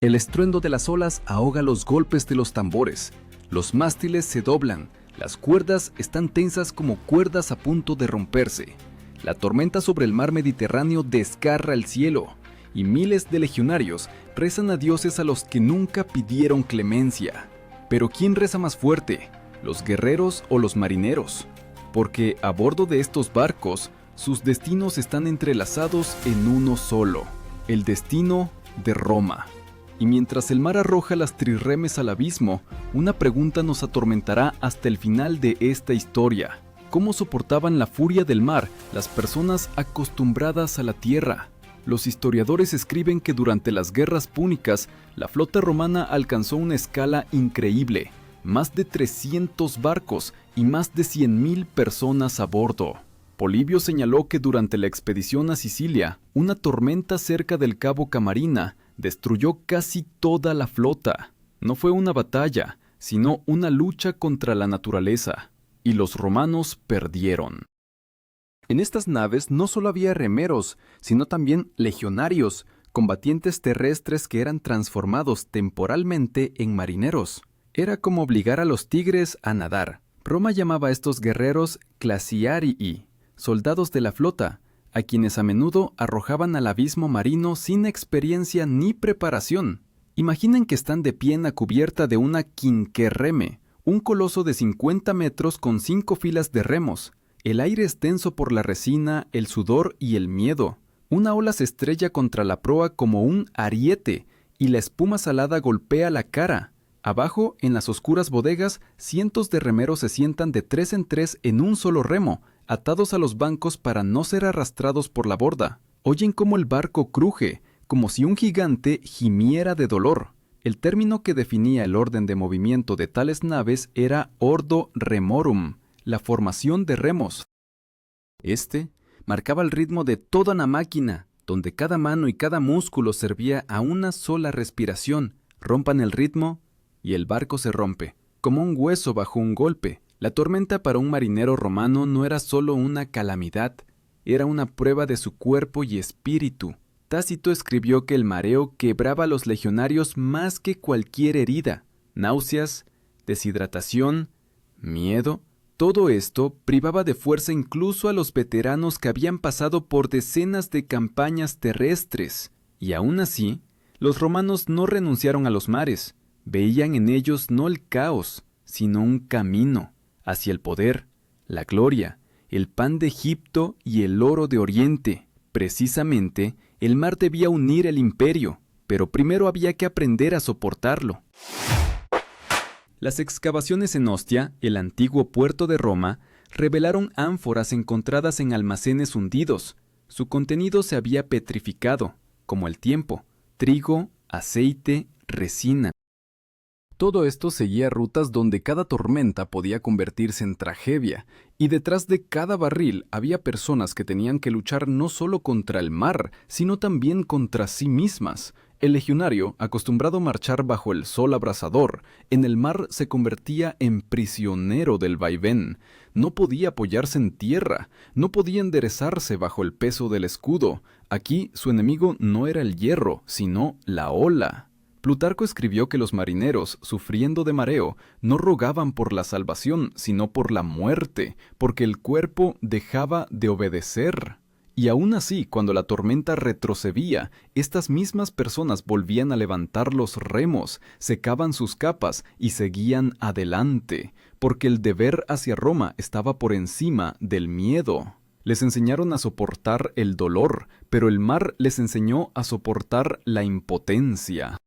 El estruendo de las olas ahoga los golpes de los tambores. Los mástiles se doblan, las cuerdas están tensas como cuerdas a punto de romperse. La tormenta sobre el mar Mediterráneo desgarra el cielo, y miles de legionarios rezan a dioses a los que nunca pidieron clemencia. Pero ¿quién reza más fuerte? ¿Los guerreros o los marineros? Porque a bordo de estos barcos, sus destinos están entrelazados en uno solo, el destino de Roma. Y mientras el mar arroja las trirremes al abismo, una pregunta nos atormentará hasta el final de esta historia. ¿Cómo soportaban la furia del mar las personas acostumbradas a la tierra? Los historiadores escriben que durante las guerras púnicas, la flota romana alcanzó una escala increíble, más de 300 barcos y más de 100.000 personas a bordo. Polibio señaló que durante la expedición a Sicilia, una tormenta cerca del cabo Camarina destruyó casi toda la flota. No fue una batalla, sino una lucha contra la naturaleza, y los romanos perdieron. En estas naves no solo había remeros, sino también legionarios, combatientes terrestres que eran transformados temporalmente en marineros. Era como obligar a los tigres a nadar. Roma llamaba a estos guerreros classiarii, soldados de la flota, a quienes a menudo arrojaban al abismo marino sin experiencia ni preparación. Imaginen que están de pie en la cubierta de una quinquerreme, un coloso de 50 metros con 5 filas de remos. El aire es tenso por la resina, el sudor y el miedo. Una ola se estrella contra la proa como un ariete y la espuma salada golpea la cara. Abajo, en las oscuras bodegas, cientos de remeros se sientan de 3 en 3 en un solo remo, atados a los bancos para no ser arrastrados por la borda. Oyen cómo el barco cruje, como si un gigante gimiera de dolor. El término que definía el orden de movimiento de tales naves era ordo remorum, la formación de remos. Este marcaba el ritmo de toda una máquina, donde cada mano y cada músculo servía a una sola respiración. Rompan el ritmo y el barco se rompe, como un hueso bajo un golpe. La tormenta para un marinero romano no era solo una calamidad, era una prueba de su cuerpo y espíritu. Tácito escribió que el mareo quebraba a los legionarios más que cualquier herida. Náuseas, deshidratación, miedo, todo esto privaba de fuerza incluso a los veteranos que habían pasado por decenas de campañas terrestres. Y aún así, los romanos no renunciaron a los mares. Veían en ellos no el caos, sino un camino hacia el poder, la gloria, el pan de Egipto y el oro de Oriente. Precisamente, el mar debía unir el imperio, pero primero había que aprender a soportarlo. Las excavaciones en Ostia, el antiguo puerto de Roma, revelaron ánforas encontradas en almacenes hundidos. Su contenido se había petrificado, como el tiempo: trigo, aceite, resina. Todo esto seguía rutas donde cada tormenta podía convertirse en tragedia, y detrás de cada barril había personas que tenían que luchar no solo contra el mar, sino también contra sí mismas. El legionario, acostumbrado a marchar bajo el sol abrasador, en el mar se convertía en prisionero del vaivén. No podía apoyarse en tierra, no podía enderezarse bajo el peso del escudo. Aquí su enemigo no era el hierro, sino la ola. Plutarco escribió que los marineros, sufriendo de mareo, no rogaban por la salvación, sino por la muerte, porque el cuerpo dejaba de obedecer. Y aún así, cuando la tormenta retrocedía, estas mismas personas volvían a levantar los remos, secaban sus capas y seguían adelante, porque el deber hacia Roma estaba por encima del miedo. Les enseñaron a soportar el dolor, pero el mar les enseñó a soportar la impotencia.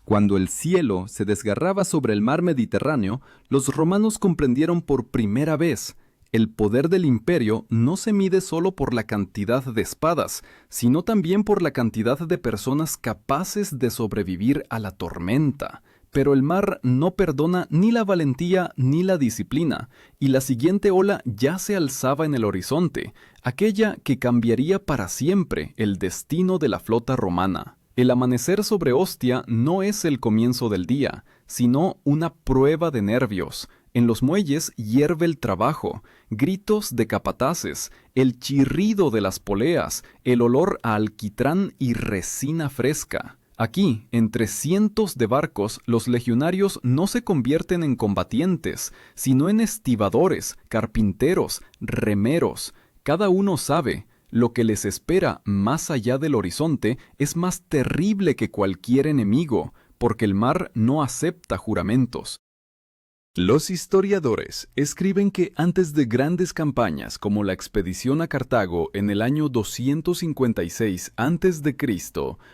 Cuando el cielo se desgarraba sobre el mar Mediterráneo, los romanos comprendieron por primera vez: el poder del imperio no se mide solo por la cantidad de espadas, sino también por la cantidad de personas capaces de sobrevivir a la tormenta. Pero el mar no perdona ni la valentía ni la disciplina, y la siguiente ola ya se alzaba en el horizonte, aquella que cambiaría para siempre el destino de la flota romana. El amanecer sobre Ostia no es el comienzo del día, sino una prueba de nervios. En los muelles hierve el trabajo, gritos de capataces, el chirrido de las poleas, el olor a alquitrán y resina fresca. Aquí, entre cientos de barcos, los legionarios no se convierten en combatientes, sino en estibadores, carpinteros, remeros. Cada uno sabe, lo que les espera más allá del horizonte es más terrible que cualquier enemigo, porque el mar no acepta juramentos. Los historiadores escriben que antes de grandes campañas como la expedición a Cartago en el año 256 a.C.,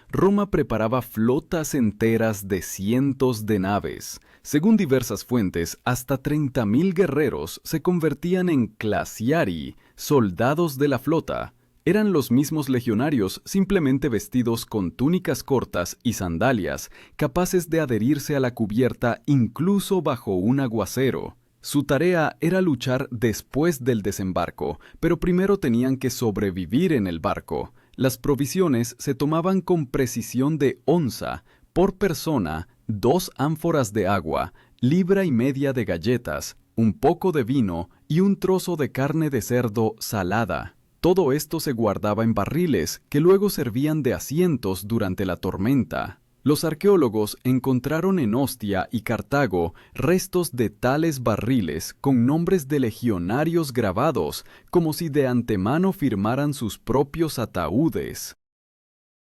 Roma preparaba flotas enteras de cientos de naves. Según diversas fuentes, hasta 30.000 guerreros se convertían en classiari, soldados de la flota. Eran los mismos legionarios, simplemente vestidos con túnicas cortas y sandalias, capaces de adherirse a la cubierta incluso bajo un aguacero. Su tarea era luchar después del desembarco, pero primero tenían que sobrevivir en el barco. Las provisiones se tomaban con precisión de onza, por persona, 2 ánforas de agua, 1,5 libras de galletas, un poco de vino y un trozo de carne de cerdo salada. Todo esto se guardaba en barriles que luego servían de asientos durante la tormenta. Los arqueólogos encontraron en Ostia y Cartago restos de tales barriles con nombres de legionarios grabados, como si de antemano firmaran sus propios ataúdes.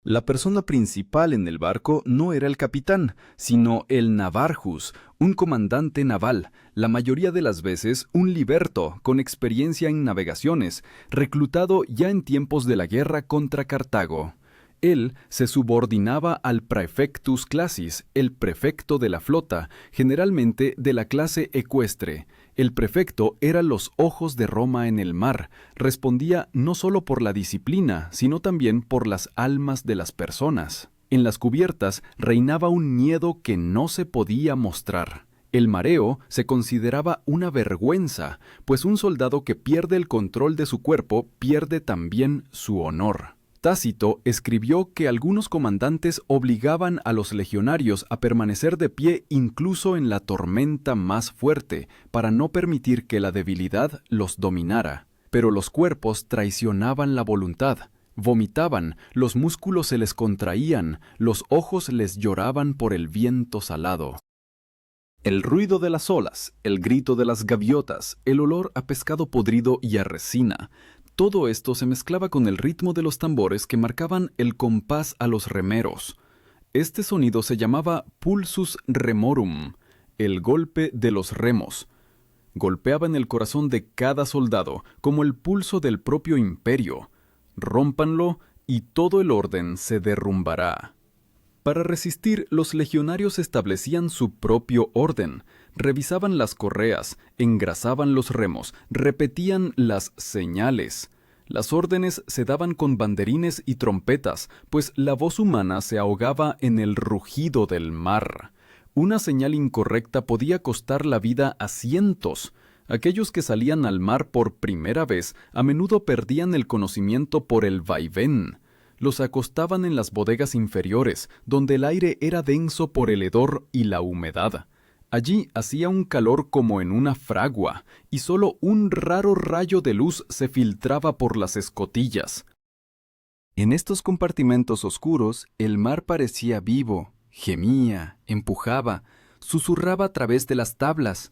La persona principal en el barco no era el capitán, sino el navarjus, un comandante naval, la mayoría de las veces un liberto con experiencia en navegaciones, reclutado ya en tiempos de la guerra contra Cartago. Él se subordinaba al praefectus classis, el prefecto de la flota, generalmente de la clase ecuestre. El prefecto era los ojos de Roma en el mar, respondía no solo por la disciplina, sino también por las almas de las personas. En las cubiertas reinaba un miedo que no se podía mostrar. El mareo se consideraba una vergüenza, pues un soldado que pierde el control de su cuerpo pierde también su honor. Tácito escribió que algunos comandantes obligaban a los legionarios a permanecer de pie incluso en la tormenta más fuerte, para no permitir que la debilidad los dominara. Pero los cuerpos traicionaban la voluntad. Vomitaban, los músculos se les contraían, los ojos les lloraban por el viento salado. El ruido de las olas, el grito de las gaviotas, el olor a pescado podrido y a resina, todo esto se mezclaba con el ritmo de los tambores que marcaban el compás a los remeros. Este sonido se llamaba pulsus remorum, el golpe de los remos. Golpeaba en el corazón de cada soldado, como el pulso del propio imperio. Rómpanlo y todo el orden se derrumbará. Para resistir, los legionarios establecían su propio orden. Revisaban las correas, engrasaban los remos, repetían las señales. Las órdenes se daban con banderines y trompetas, pues la voz humana se ahogaba en el rugido del mar. Una señal incorrecta podía costar la vida a cientos. Aquellos que salían al mar por primera vez a menudo perdían el conocimiento por el vaivén. Los acostaban en las bodegas inferiores, donde el aire era denso por el hedor y la humedad. Allí hacía un calor como en una fragua, y solo un raro rayo de luz se filtraba por las escotillas. En estos compartimentos oscuros, el mar parecía vivo, gemía, empujaba, susurraba a través de las tablas.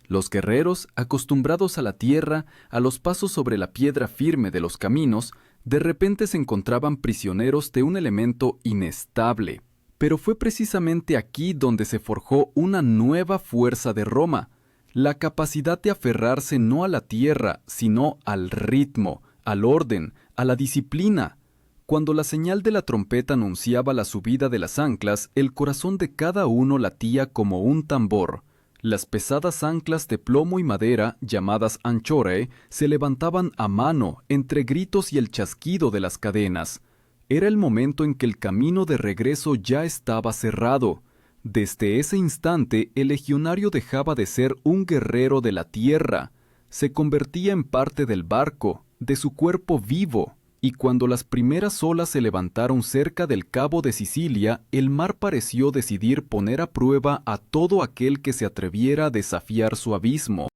Los guerreros, acostumbrados a la tierra, a los pasos sobre la piedra firme de los caminos, de repente se encontraban prisioneros de un elemento inestable. Pero fue precisamente aquí donde se forjó una nueva fuerza de Roma, la capacidad de aferrarse no a la tierra, sino al ritmo, al orden, a la disciplina. Cuando la señal de la trompeta anunciaba la subida de las anclas, el corazón de cada uno latía como un tambor. Las pesadas anclas de plomo y madera, llamadas anchorae, se levantaban a mano entre gritos y el chasquido de las cadenas. Era el momento en que el camino de regreso ya estaba cerrado. Desde ese instante, el legionario dejaba de ser un guerrero de la tierra. Se convertía en parte del barco, de su cuerpo vivo. Y cuando las primeras olas se levantaron cerca del cabo de Sicilia, el mar pareció decidir poner a prueba a todo aquel que se atreviera a desafiar su abismo.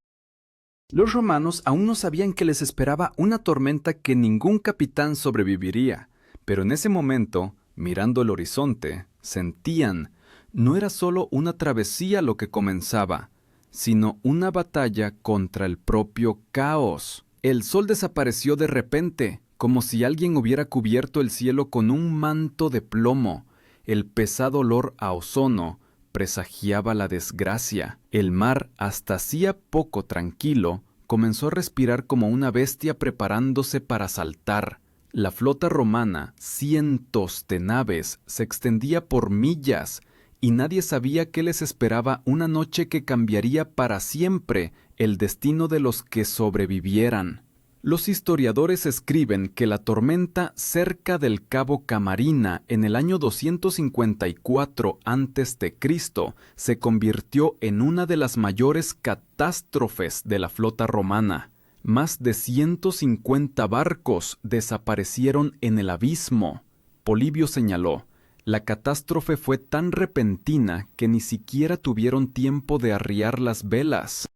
Los romanos aún no sabían que les esperaba una tormenta que ningún capitán sobreviviría, pero en ese momento, mirando el horizonte, sentían, no era solo una travesía lo que comenzaba, sino una batalla contra el propio caos. El sol desapareció de repente, como si alguien hubiera cubierto el cielo con un manto de plomo. El pesado olor a ozono presagiaba la desgracia. El mar, hasta hacía poco tranquilo, comenzó a respirar como una bestia preparándose para saltar. La flota romana, cientos de naves, se extendía por millas, y nadie sabía qué les esperaba una noche que cambiaría para siempre el destino de los que sobrevivieran. Los historiadores escriben que la tormenta cerca del Cabo Camarina en el año 254 a.C. se convirtió en una de las mayores catástrofes de la flota romana. Más de 150 barcos desaparecieron en el abismo. Polibio señaló: la catástrofe fue tan repentina que ni siquiera tuvieron tiempo de arriar las velas.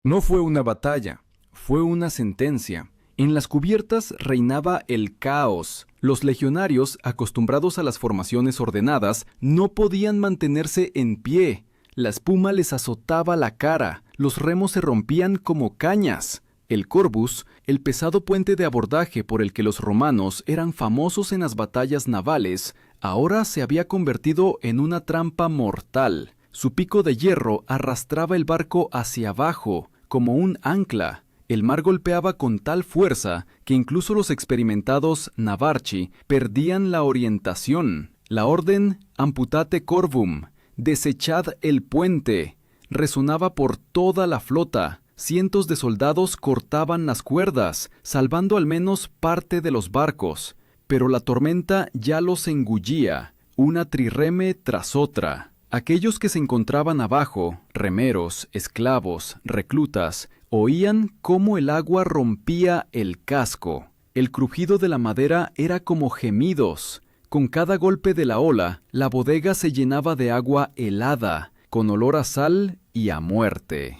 No fue una batalla, fue una sentencia. En las cubiertas reinaba el caos. Los legionarios, acostumbrados a las formaciones ordenadas, no podían mantenerse en pie. La espuma les azotaba la cara, los remos se rompían como cañas. El Corvus, el pesado puente de abordaje por el que los romanos eran famosos en las batallas navales, ahora se había convertido en una trampa mortal. Su pico de hierro arrastraba el barco hacia abajo, como un ancla. El mar golpeaba con tal fuerza que incluso los experimentados navarchi perdían la orientación. La orden amputate corvum, desechad el puente, resonaba por toda la flota. Cientos de soldados cortaban las cuerdas, salvando al menos parte de los barcos, pero la tormenta ya los engullía, una trireme tras otra. Aquellos que se encontraban abajo, remeros, esclavos, reclutas, oían cómo el agua rompía el casco. El crujido de la madera era como gemidos. Con cada golpe de la ola, la bodega se llenaba de agua helada, con olor a sal y a muerte.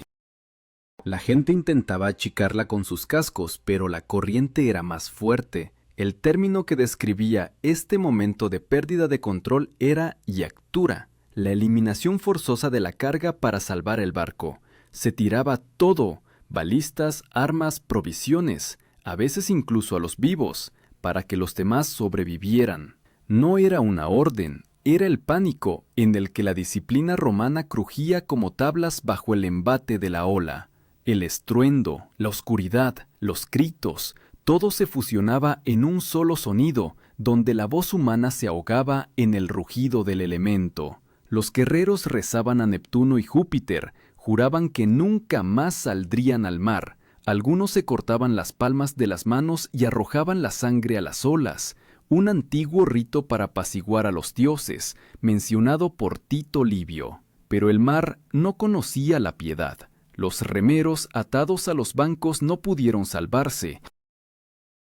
La gente intentaba achicarla con sus cascos, pero la corriente era más fuerte. El término que describía este momento de pérdida de control era yactura, la eliminación forzosa de la carga para salvar el barco. Se tiraba todo, balistas, armas, provisiones, a veces incluso a los vivos, para que los demás sobrevivieran. No era una orden, era el pánico en el que la disciplina romana crujía como tablas bajo el embate de la ola. El estruendo, la oscuridad, los gritos, todo se fusionaba en un solo sonido, donde la voz humana se ahogaba en el rugido del elemento. Los guerreros rezaban a Neptuno y Júpiter, juraban que nunca más saldrían al mar. Algunos se cortaban las palmas de las manos y arrojaban la sangre a las olas, un antiguo rito para apaciguar a los dioses, mencionado por Tito Livio. Pero el mar no conocía la piedad. Los remeros atados a los bancos no pudieron salvarse.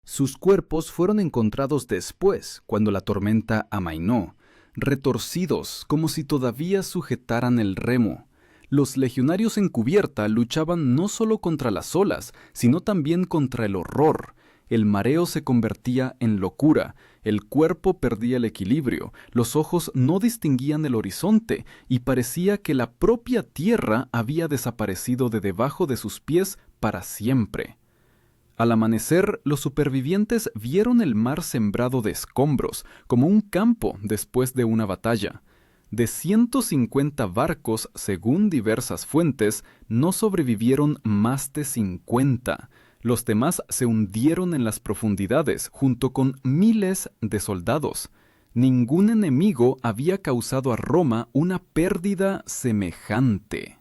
Sus cuerpos fueron encontrados después, cuando la tormenta amainó, retorcidos como si todavía sujetaran el remo. Los legionarios en cubierta luchaban no solo contra las olas, sino también contra el horror. El mareo se convertía en locura, el cuerpo perdía el equilibrio, los ojos no distinguían el horizonte y parecía que la propia tierra había desaparecido de debajo de sus pies para siempre. Al amanecer, los supervivientes vieron el mar sembrado de escombros, como un campo después de una batalla. De 150 barcos, según diversas fuentes, no sobrevivieron más de 50. Los demás se hundieron en las profundidades junto con miles de soldados. Ningún enemigo había causado a Roma una pérdida semejante.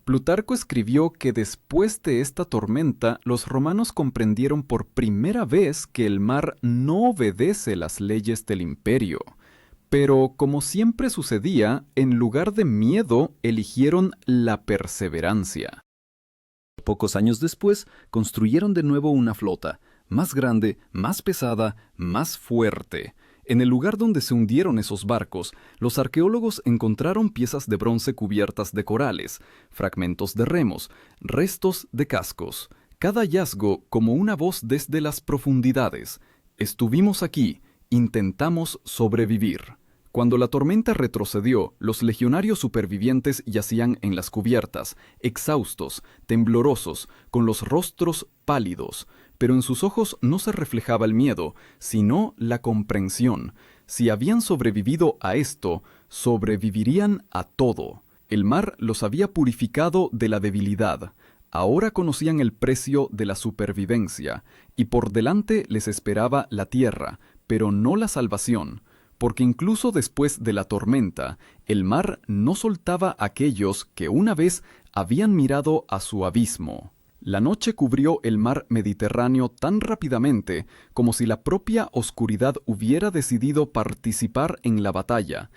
Plutarco escribió que después de esta tormenta, los romanos comprendieron por primera vez que el mar no obedece las leyes del imperio. Pero, como siempre sucedía, en lugar de miedo, eligieron la perseverancia. Pocos años después, construyeron de nuevo una flota, más grande, más pesada, más fuerte. En el lugar donde se hundieron esos barcos, los arqueólogos encontraron piezas de bronce cubiertas de corales, fragmentos de remos, restos de cascos. Cada hallazgo como una voz desde las profundidades. Estuvimos aquí, intentamos sobrevivir. Cuando la tormenta retrocedió, los legionarios supervivientes yacían en las cubiertas, exhaustos, temblorosos, con los rostros pálidos, pero en sus ojos no se reflejaba el miedo, sino la comprensión. Si habían sobrevivido a esto, sobrevivirían a todo. El mar los había purificado de la debilidad. Ahora conocían el precio de la supervivencia, y por delante les esperaba la tierra, pero no la salvación. Porque incluso después de la tormenta, el mar no soltaba a aquellos que una vez habían mirado a su abismo. La noche cubrió el mar Mediterráneo tan rápidamente como si la propia oscuridad hubiera decidido participar en la batalla.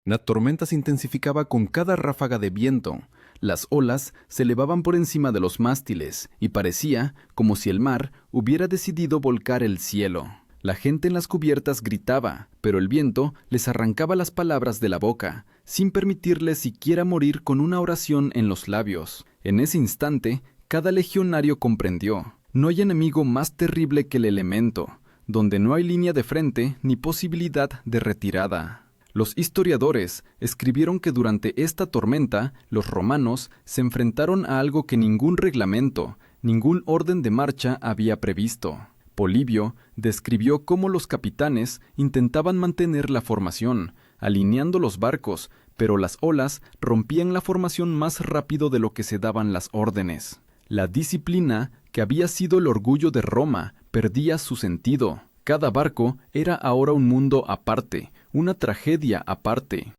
La tormenta se intensificaba con cada ráfaga de viento. Las olas se elevaban por encima de los mástiles y parecía como si el mar hubiera decidido volcar el cielo. La gente en las cubiertas gritaba, pero el viento les arrancaba las palabras de la boca, sin permitirles siquiera morir con una oración en los labios. En ese instante, cada legionario comprendió: no hay enemigo más terrible que el elemento, donde no hay línea de frente ni posibilidad de retirada. Los historiadores escribieron que durante esta tormenta, los romanos se enfrentaron a algo que ningún reglamento, ningún orden de marcha había previsto. Polibio describió cómo los capitanes intentaban mantener la formación, alineando los barcos, pero las olas rompían la formación más rápido de lo que se daban las órdenes. La disciplina, que había sido el orgullo de Roma, perdía su sentido. Cada barco era ahora un mundo aparte, una tragedia aparte.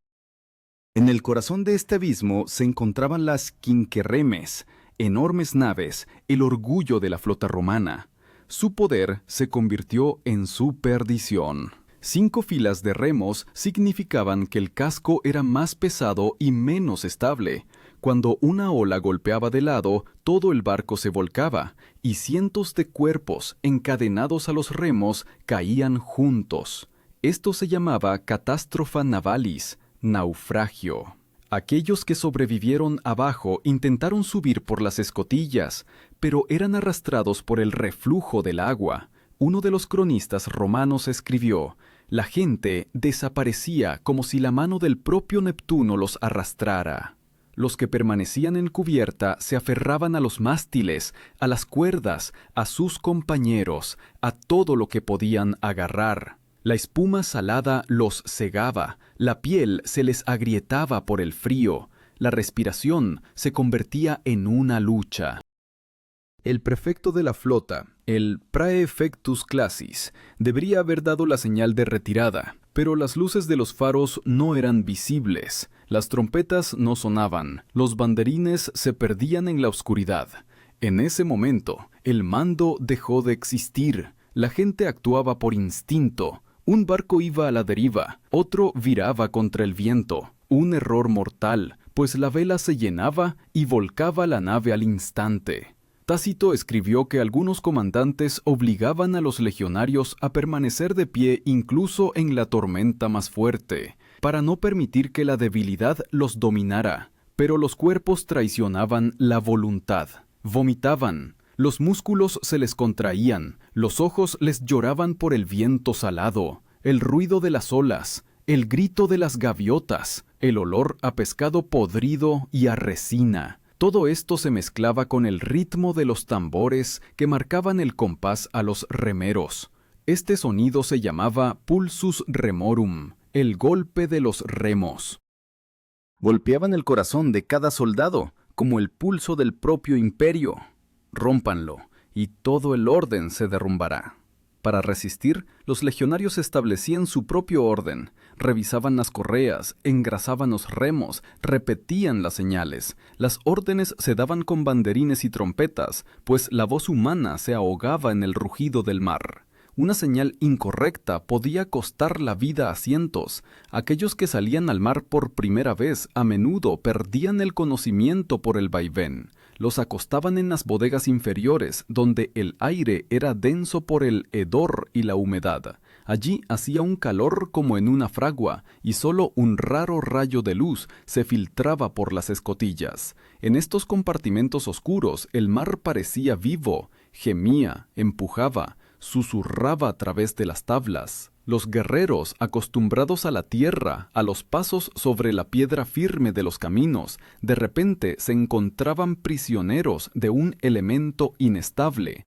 En el corazón de este abismo se encontraban las quinquerremes, enormes naves, el orgullo de la flota romana. Su poder se convirtió en su perdición. 5 filas de remos significaban que el casco era más pesado y menos estable. Cuando una ola golpeaba de lado, todo el barco se volcaba, y cientos de cuerpos encadenados a los remos caían juntos. Esto se llamaba catástrofe navalis, naufragio. Aquellos que sobrevivieron abajo intentaron subir por las escotillas, pero eran arrastrados por el reflujo del agua. Uno de los cronistas romanos escribió: la gente desaparecía como si la mano del propio Neptuno los arrastrara. Los que permanecían en cubierta se aferraban a los mástiles, a las cuerdas, a sus compañeros, a todo lo que podían agarrar. La espuma salada los cegaba, la piel se les agrietaba por el frío, la respiración se convertía en una lucha. El prefecto de la flota, el praefectus classis, debería haber dado la señal de retirada, pero las luces de los faros no eran visibles, las trompetas no sonaban, los banderines se perdían en la oscuridad. En ese momento, el mando dejó de existir, la gente actuaba por instinto. Un barco iba a la deriva, otro viraba contra el viento. Un error mortal, pues la vela se llenaba y volcaba la nave al instante. Tácito escribió que algunos comandantes obligaban a los legionarios a permanecer de pie incluso en la tormenta más fuerte, para no permitir que la debilidad los dominara. Pero los cuerpos traicionaban la voluntad, vomitaban. Los músculos se les contraían, los ojos les lloraban por el viento salado, el ruido de las olas, el grito de las gaviotas, el olor a pescado podrido y a resina. Todo esto se mezclaba con el ritmo de los tambores que marcaban el compás a los remeros. Este sonido se llamaba pulsus remorum, el golpe de los remos. Golpeaban el corazón de cada soldado, como el pulso del propio imperio. Rómpanlo, y todo el orden se derrumbará. Para resistir, los legionarios establecían su propio orden, revisaban las correas, engrasaban los remos, repetían las señales. Las órdenes se daban con banderines y trompetas, pues la voz humana se ahogaba en el rugido del mar. Una señal incorrecta podía costar la vida a cientos. Aquellos que salían al mar por primera vez a menudo perdían el conocimiento por el vaivén. Los acostaban en las bodegas inferiores, donde el aire era denso por el hedor y la humedad. Allí hacía un calor como en una fragua, y solo un raro rayo de luz se filtraba por las escotillas. En estos compartimentos oscuros el mar parecía vivo, gemía, empujaba, susurraba a través de las tablas. Los guerreros, acostumbrados a la tierra, a los pasos sobre la piedra firme de los caminos, de repente se encontraban prisioneros de un elemento inestable.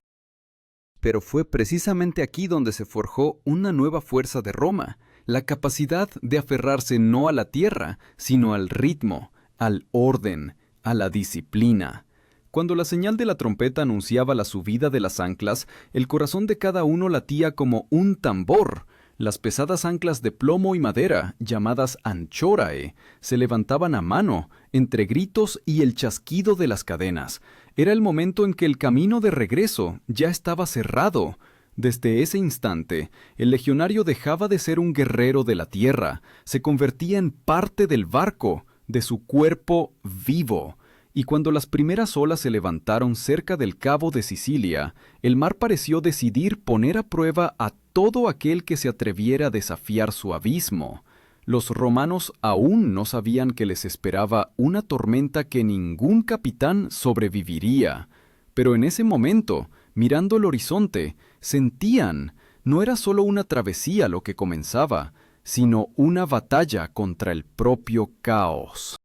Pero fue precisamente aquí donde se forjó una nueva fuerza de Roma, la capacidad de aferrarse no a la tierra, sino al ritmo, al orden, a la disciplina. Cuando la señal de la trompeta anunciaba la subida de las anclas, el corazón de cada uno latía como un tambor. Las pesadas anclas de plomo y madera, llamadas anchorae, se levantaban a mano, entre gritos y el chasquido de las cadenas. Era el momento en que el camino de regreso ya estaba cerrado. Desde ese instante, el legionario dejaba de ser un guerrero de la tierra, se convertía en parte del barco, de su cuerpo vivo. Y cuando las primeras olas se levantaron cerca del cabo de Sicilia, el mar pareció decidir poner a prueba a todo aquel que se atreviera a desafiar su abismo. Los romanos aún no sabían que les esperaba una tormenta que ningún capitán sobreviviría. Pero en ese momento, mirando el horizonte, sentían, no era solo una travesía lo que comenzaba, sino una batalla contra el propio caos.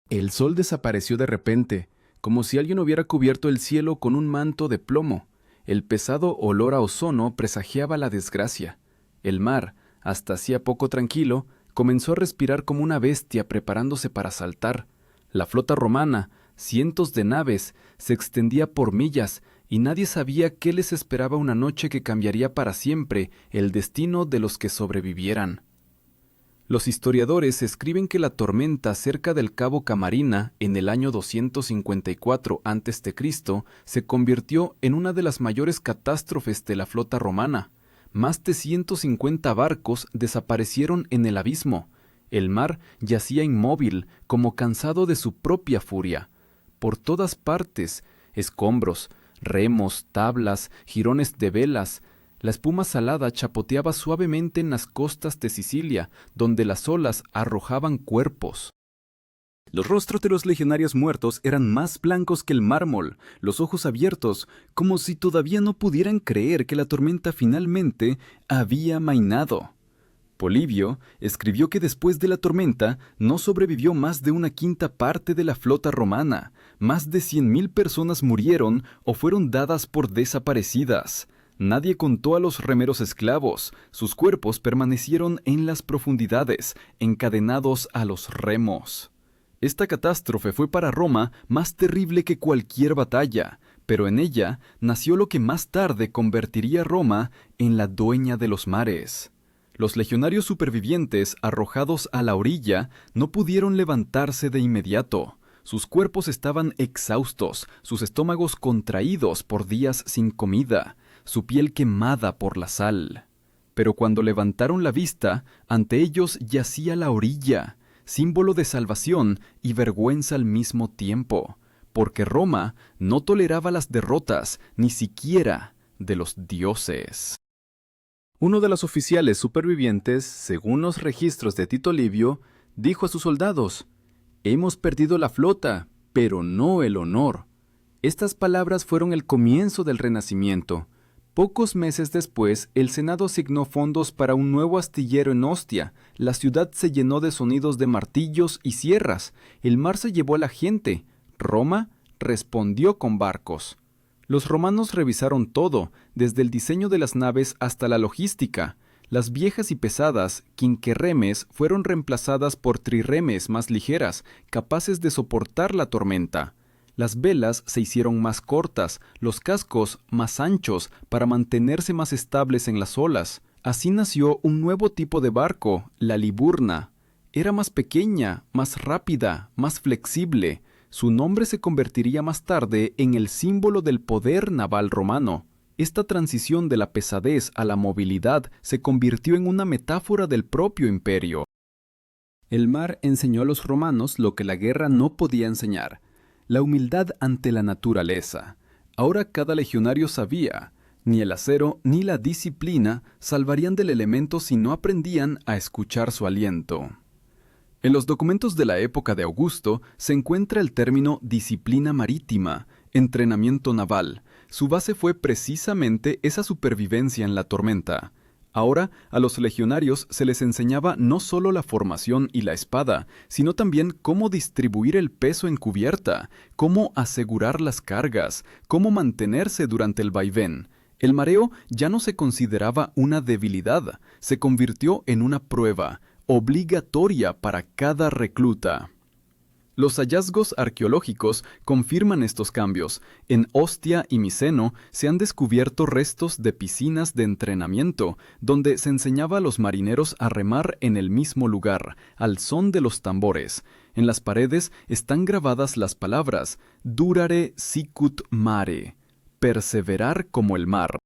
El sol desapareció de repente, como si alguien hubiera cubierto el cielo con un manto de plomo. El pesado olor a ozono presagiaba la desgracia. El mar, hasta hacía poco tranquilo, comenzó a respirar como una bestia preparándose para saltar. La flota romana, cientos de naves, se extendía por millas, y nadie sabía qué les esperaba una noche que cambiaría para siempre el destino de los que sobrevivieran. Los historiadores escriben que la tormenta cerca del cabo Camarina en el año 254 a.C. se convirtió en una de las mayores catástrofes de la flota romana. Más de 150 barcos desaparecieron en el abismo. El mar yacía inmóvil, como cansado de su propia furia. Por todas partes, escombros, remos, tablas, jirones de velas. La espuma salada chapoteaba suavemente en las costas de Sicilia, donde las olas arrojaban cuerpos. Los rostros de los legionarios muertos eran más blancos que el mármol, los ojos abiertos, como si todavía no pudieran creer que la tormenta finalmente había amainado. Polibio escribió que después de la tormenta no sobrevivió más de una quinta parte de la flota romana. Más de 100.000 personas murieron o fueron dadas por desaparecidas. Nadie contó a los remeros esclavos. Sus cuerpos permanecieron en las profundidades, encadenados a los remos. Esta catástrofe fue para Roma más terrible que cualquier batalla, pero en ella nació lo que más tarde convertiría a Roma en la dueña de los mares. Los legionarios supervivientes, arrojados a la orilla, no pudieron levantarse de inmediato. Sus cuerpos estaban exhaustos, sus estómagos contraídos por días sin comida, su piel quemada por la sal. Pero cuando levantaron la vista, ante ellos yacía la orilla, símbolo de salvación y vergüenza al mismo tiempo, porque Roma no toleraba las derrotas, ni siquiera de los dioses. Uno de los oficiales supervivientes, según los registros de Tito Livio, dijo a sus soldados: «Hemos perdido la flota, pero no el honor». Estas palabras fueron el comienzo del Renacimiento. Pocos meses después, el Senado asignó fondos para un nuevo astillero en Ostia. La ciudad se llenó de sonidos de martillos y sierras. El mar se llevó a la gente. Roma respondió con barcos. Los romanos revisaron todo, desde el diseño de las naves hasta la logística. Las viejas y pesadas quinquerremes fueron reemplazadas por trirremes más ligeras, capaces de soportar la tormenta. Las velas se hicieron más cortas, los cascos más anchos para mantenerse más estables en las olas. Así nació un nuevo tipo de barco, la liburna. Era más pequeña, más rápida, más flexible. Su nombre se convertiría más tarde en el símbolo del poder naval romano. Esta transición de la pesadez a la movilidad se convirtió en una metáfora del propio imperio. El mar enseñó a los romanos lo que la guerra no podía enseñar: la humildad ante la naturaleza. Ahora cada legionario sabía, ni el acero ni la disciplina salvarían del elemento si no aprendían a escuchar su aliento. En los documentos de la época de Augusto se encuentra el término disciplina marítima, entrenamiento naval. Su base fue precisamente esa supervivencia en la tormenta. Ahora, a los legionarios se les enseñaba no solo la formación y la espada, sino también cómo distribuir el peso en cubierta, cómo asegurar las cargas, cómo mantenerse durante el vaivén. El mareo ya no se consideraba una debilidad, se convirtió en una prueba obligatoria para cada recluta. Los hallazgos arqueológicos confirman estos cambios. En Ostia y Miceno se han descubierto restos de piscinas de entrenamiento, donde se enseñaba a los marineros a remar en el mismo lugar, al son de los tambores. En las paredes están grabadas las palabras «durare sicut mare», perseverar como el mar.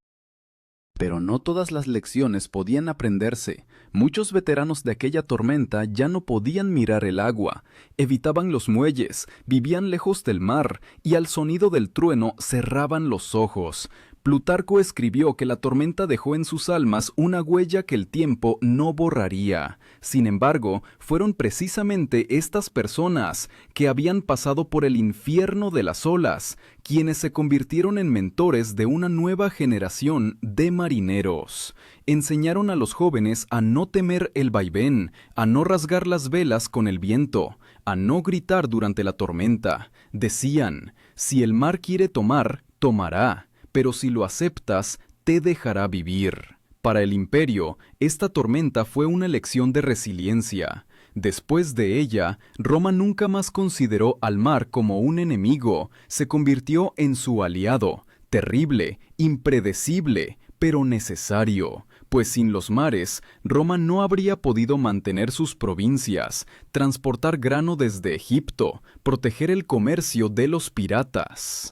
Pero no todas las lecciones podían aprenderse. Muchos veteranos de aquella tormenta ya no podían mirar el agua, evitaban los muelles, vivían lejos del mar y al sonido del trueno cerraban los ojos. Plutarco escribió que la tormenta dejó en sus almas una huella que el tiempo no borraría. Sin embargo, fueron precisamente estas personas que habían pasado por el infierno de las olas, quienes se convirtieron en mentores de una nueva generación de marineros. Enseñaron a los jóvenes a no temer el vaivén, a no rasgar las velas con el viento, a no gritar durante la tormenta. Decían, si el mar quiere tomar, tomará, pero si lo aceptas, te dejará vivir. Para el imperio, esta tormenta fue una lección de resiliencia. Después de ella, Roma nunca más consideró al mar como un enemigo, se convirtió en su aliado, terrible, impredecible, pero necesario, pues sin los mares, Roma no habría podido mantener sus provincias, transportar grano desde Egipto, proteger el comercio de los piratas.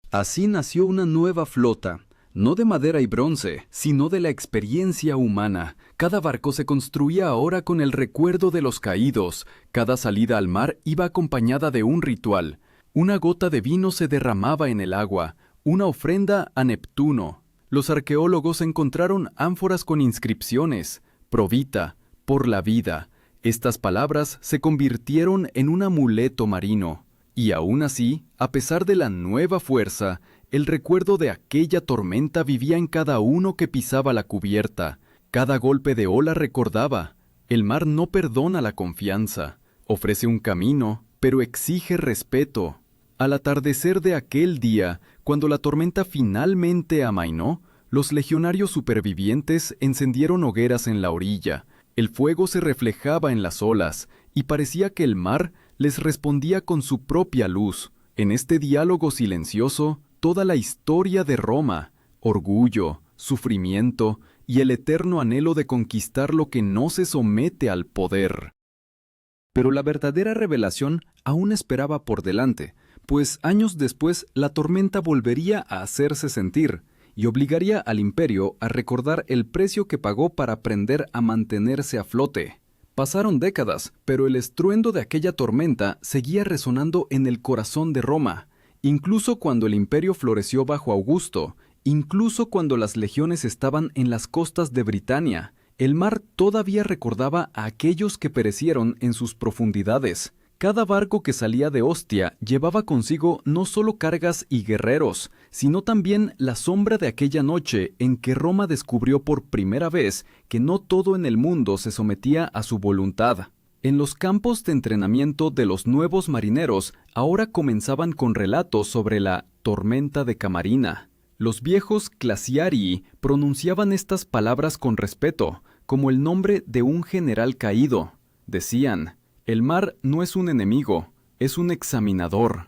Así nació una nueva flota, no de madera y bronce, sino de la experiencia humana. Cada barco se construía ahora con el recuerdo de los caídos, cada salida al mar iba acompañada de un ritual. Una gota de vino se derramaba en el agua, una ofrenda a Neptuno. Los arqueólogos encontraron ánforas con inscripciones, Pro Vita, por la vida. Estas palabras se convirtieron en un amuleto marino. Y aún así, a pesar de la nueva fuerza, el recuerdo de aquella tormenta vivía en cada uno que pisaba la cubierta. Cada golpe de ola recordaba, el mar no perdona la confianza, ofrece un camino, pero exige respeto. Al atardecer de aquel día, cuando la tormenta finalmente amainó, los legionarios supervivientes encendieron hogueras en la orilla. El fuego se reflejaba en las olas, y parecía que el mar les respondía con su propia luz. En este diálogo silencioso, toda la historia de Roma, orgullo, sufrimiento y el eterno anhelo de conquistar lo que no se somete al poder. Pero la verdadera revelación aún esperaba por delante, pues años después la tormenta volvería a hacerse sentir y obligaría al imperio a recordar el precio que pagó para aprender a mantenerse a flote. Pasaron décadas, pero el estruendo de aquella tormenta seguía resonando en el corazón de Roma, incluso cuando el imperio floreció bajo Augusto, incluso cuando las legiones estaban en las costas de Britania. El mar todavía recordaba a aquellos que perecieron en sus profundidades. Cada barco que salía de Ostia llevaba consigo no solo cargas y guerreros, sino también la sombra de aquella noche en que Roma descubrió por primera vez que no todo en el mundo se sometía a su voluntad. En los campos de entrenamiento de los nuevos marineros ahora comenzaban con relatos sobre la tormenta de Camarina. Los viejos clasiarii pronunciaban estas palabras con respeto, como el nombre de un general caído. Decían, el mar no es un enemigo, es un examinador.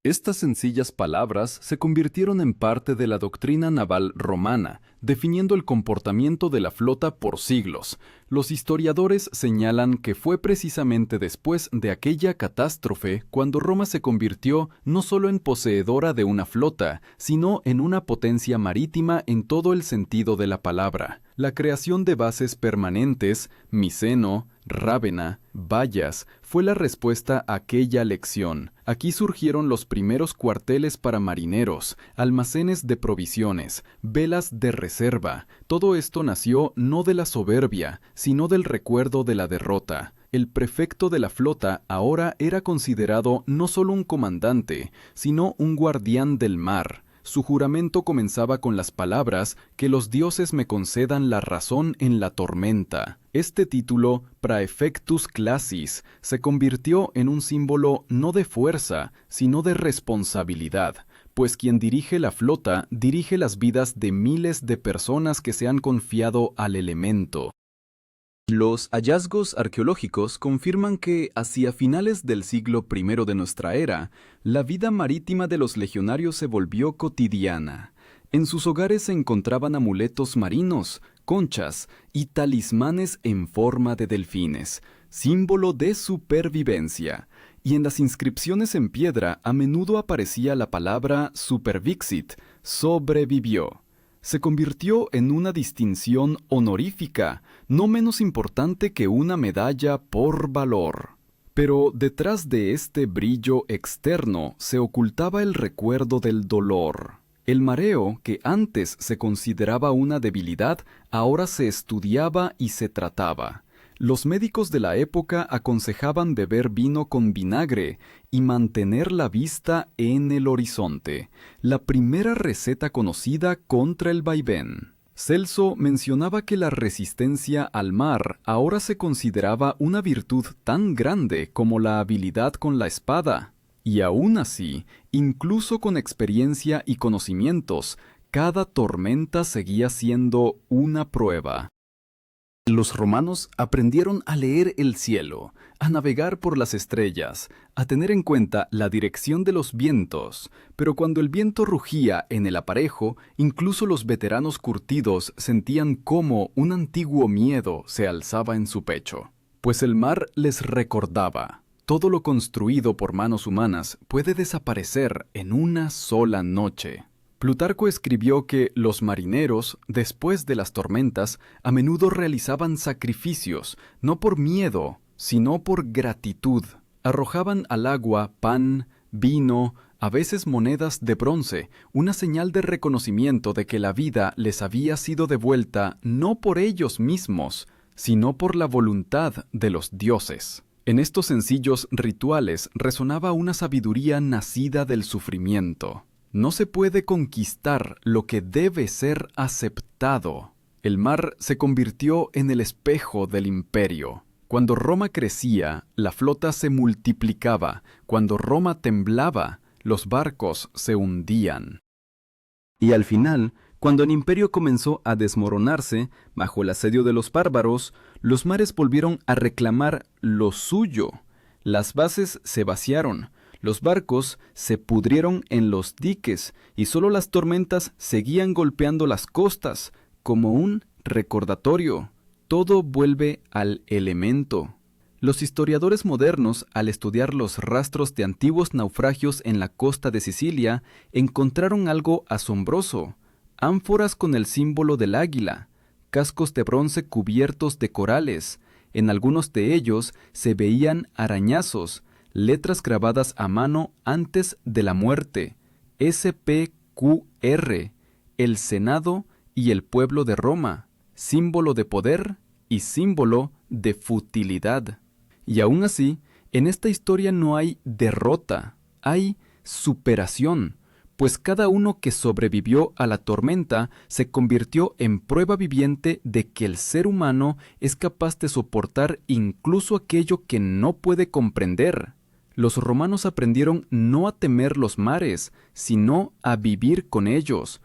Estas sencillas palabras se convirtieron en parte de la doctrina naval romana, definiendo el comportamiento de la flota por siglos. Los historiadores señalan que fue precisamente después de aquella catástrofe cuando Roma se convirtió no solo en poseedora de una flota, sino en una potencia marítima en todo el sentido de la palabra. La creación de bases permanentes, Miceno, Rávena, Bayas, fue la respuesta a aquella lección. Aquí surgieron los primeros cuarteles para marineros, almacenes de provisiones, velas de reserva. Todo esto nació no de la soberbia, sino del recuerdo de la derrota. El prefecto de la flota ahora era considerado no solo un comandante, sino un guardián del mar. su juramento comenzaba con las palabras «que los dioses me concedan la razón en la tormenta». Este título, Praefectus Classis, se convirtió en un símbolo no de fuerza, sino de responsabilidad, pues quien dirige la flota dirige las vidas de miles de personas que se han confiado al elemento. Los hallazgos arqueológicos confirman que, hacia finales del siglo I de nuestra era, la vida marítima de los legionarios se volvió cotidiana. En sus hogares se encontraban amuletos marinos, conchas y talismanes en forma de delfines, símbolo de supervivencia. Y en las inscripciones en piedra a menudo aparecía la palabra supervixit, sobrevivió. Se convirtió en una distinción honorífica, no menos importante que una medalla por valor. Pero detrás de este brillo externo se ocultaba el recuerdo del dolor. El mareo, que antes se consideraba una debilidad, ahora se estudiaba y se trataba. Los médicos de la época aconsejaban beber vino con vinagre y mantener la vista en el horizonte, la primera receta conocida contra el vaivén. Celso mencionaba que la resistencia al mar ahora se consideraba una virtud tan grande como la habilidad con la espada. Y aún así, incluso con experiencia y conocimientos, cada tormenta seguía siendo una prueba. Los romanos aprendieron a leer el cielo, a navegar por las estrellas, a tener en cuenta la dirección de los vientos, pero cuando el viento rugía en el aparejo, incluso los veteranos curtidos sentían cómo un antiguo miedo se alzaba en su pecho. Pues el mar les recordaba: todo lo construido por manos humanas puede desaparecer en una sola noche. Plutarco escribió que los marineros, después de las tormentas, a menudo realizaban sacrificios, no por miedo, sino por gratitud. Arrojaban al agua pan, vino, a veces monedas de bronce, una señal de reconocimiento de que la vida les había sido devuelta no por ellos mismos, sino por la voluntad de los dioses. En estos sencillos rituales resonaba una sabiduría nacida del sufrimiento. No se puede conquistar lo que debe ser aceptado. El mar se convirtió en el espejo del imperio. Cuando Roma crecía, la flota se multiplicaba. Cuando Roma temblaba, los barcos se hundían. Y al final, cuando el imperio comenzó a desmoronarse, bajo el asedio de los bárbaros, los mares volvieron a reclamar lo suyo. Las bases se vaciaron. Los barcos se pudrieron en los diques y solo las tormentas seguían golpeando las costas, como un recordatorio. Todo vuelve al elemento. Los historiadores modernos, al estudiar los rastros de antiguos naufragios en la costa de Sicilia, encontraron algo asombroso: ánforas con el símbolo del águila, cascos de bronce cubiertos de corales. En algunos de ellos se veían arañazos, letras grabadas a mano antes de la muerte: SPQR, el Senado y el pueblo de Roma, símbolo de poder y símbolo de futilidad. Y aún así, en esta historia no hay derrota, hay superación, pues cada uno que sobrevivió a la tormenta se convirtió en prueba viviente de que el ser humano es capaz de soportar incluso aquello que no puede comprender. Los romanos aprendieron no a temer los mares, sino a vivir con ellos.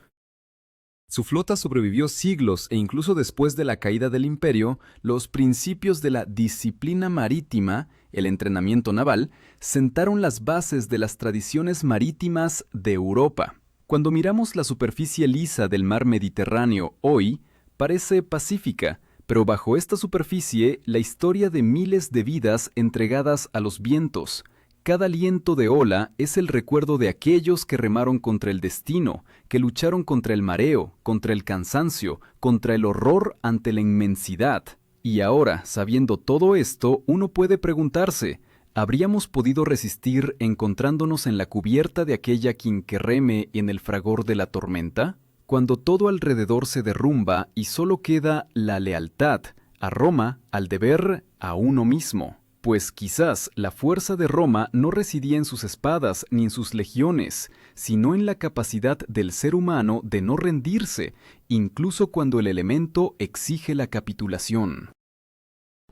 Su flota sobrevivió siglos e incluso después de la caída del imperio, los principios de la disciplina marítima, el entrenamiento naval, sentaron las bases de las tradiciones marítimas de Europa. Cuando miramos la superficie lisa del mar Mediterráneo hoy, parece pacífica, pero bajo esta superficie la historia de miles de vidas entregadas a los vientos. Cada aliento de ola es el recuerdo de aquellos que remaron contra el destino, que lucharon contra el mareo, contra el cansancio, contra el horror ante la inmensidad. Y ahora, sabiendo todo esto, uno puede preguntarse: ¿habríamos podido resistir encontrándonos en la cubierta de aquella quien que reme en el fragor de la tormenta? Cuando todo alrededor se derrumba y solo queda la lealtad a Roma, al deber, a uno mismo. Pues quizás la fuerza de Roma no residía en sus espadas ni en sus legiones, sino en la capacidad del ser humano de no rendirse, incluso cuando el elemento exige la capitulación.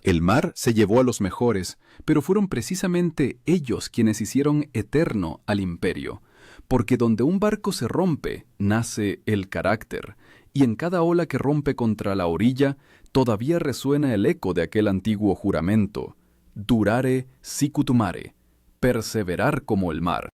El mar se llevó a los mejores, pero fueron precisamente ellos quienes hicieron eterno al imperio, porque donde un barco se rompe, nace el carácter, y en cada ola que rompe contra la orilla, todavía resuena el eco de aquel antiguo juramento: durare sicut mare, perseverar como el mar.